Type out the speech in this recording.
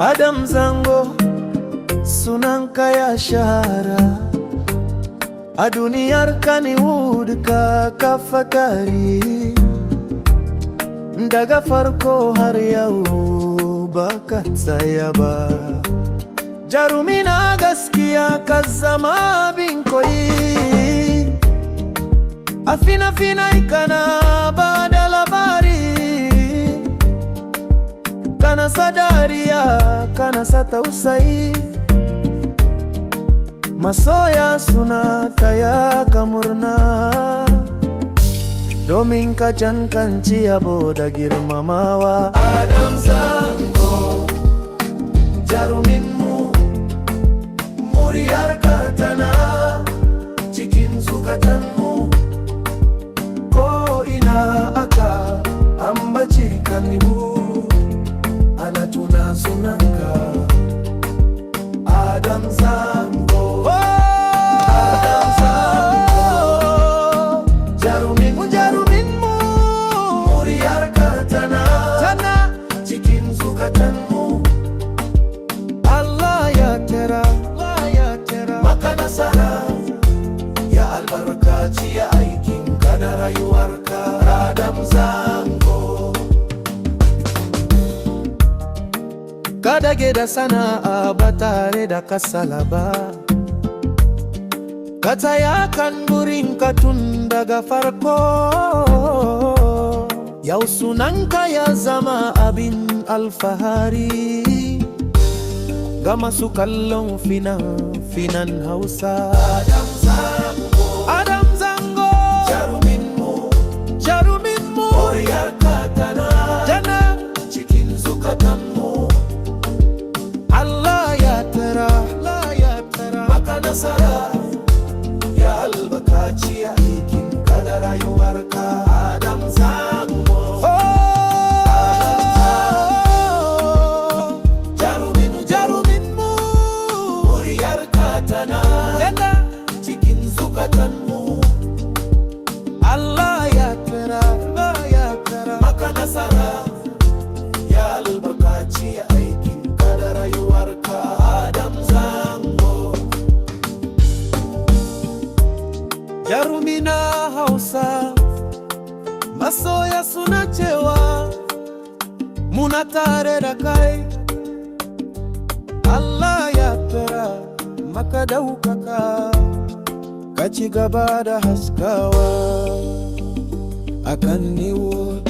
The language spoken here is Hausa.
Adam Zango sunanka ya shahara a duniyar Kannywood ka fakari. Daga farko har yau baka tsaya ba, jarumi na gaskiya ka zama abin koyi. A fina-finai kana ba da labari, kana sa dariya kana sa tausayi. Masoya suna taya ka murna, domin ka cancanci yabo da girmamawa. Adam Zango jaruminmu, muryarka tana cikin zukatanmu. Ko ina aka ambaci Kannywood ana tuna sunanka. Adam Zango, Adam Zango, jaruminmu, muryarka tana cikin zukatanmu. Allah ya tara maka nasara, ya albarkaci aikinka da rayuwarka. Adam Zango, ka dage da sana'a ba tare da kasala ba, ka tsaya kan burinka tun daga farko. Yau sunanka ya zama abin alfahari ga masu kallon finan Hausa. Adam Zango, jaruminmu, muryarka tana cikin zukatanmu. Allah ya tara maka nasara, ya albarkaci aikinka da rayuwarka. Adam Zango, jaruminmu, muryarka tana cikin zukatanmu. Allah ya tara maka nasara, ya albarkaci aikinka da rayuwarka. Adam Zango, jarumi na Hausa, masoya suna cewa muna tare da kai. Allah ya tara maka daukaka, ka ci gaba da haskawa a Kannywood.